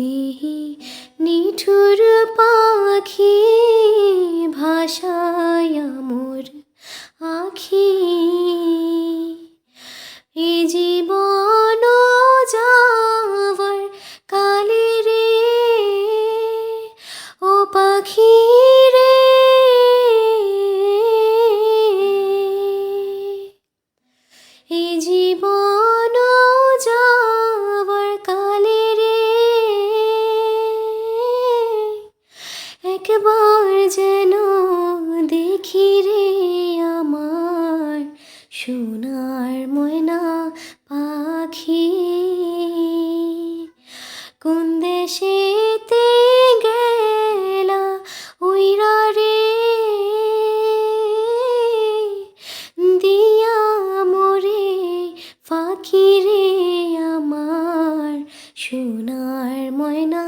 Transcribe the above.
যদি নিঠুর পাখি ভাষায় মোর আখি, এ জীবন যাওয়ার কালে রে ও পাখি রে, এ জীবন যাওয়ার কালে রে একবার যেন দেখি রে আমার সোনার ময়না পাখি। কোন দেশেতে গেলা উইরা রে দিয়া মোরে ফাঁকি রে আমার সোনার ময়না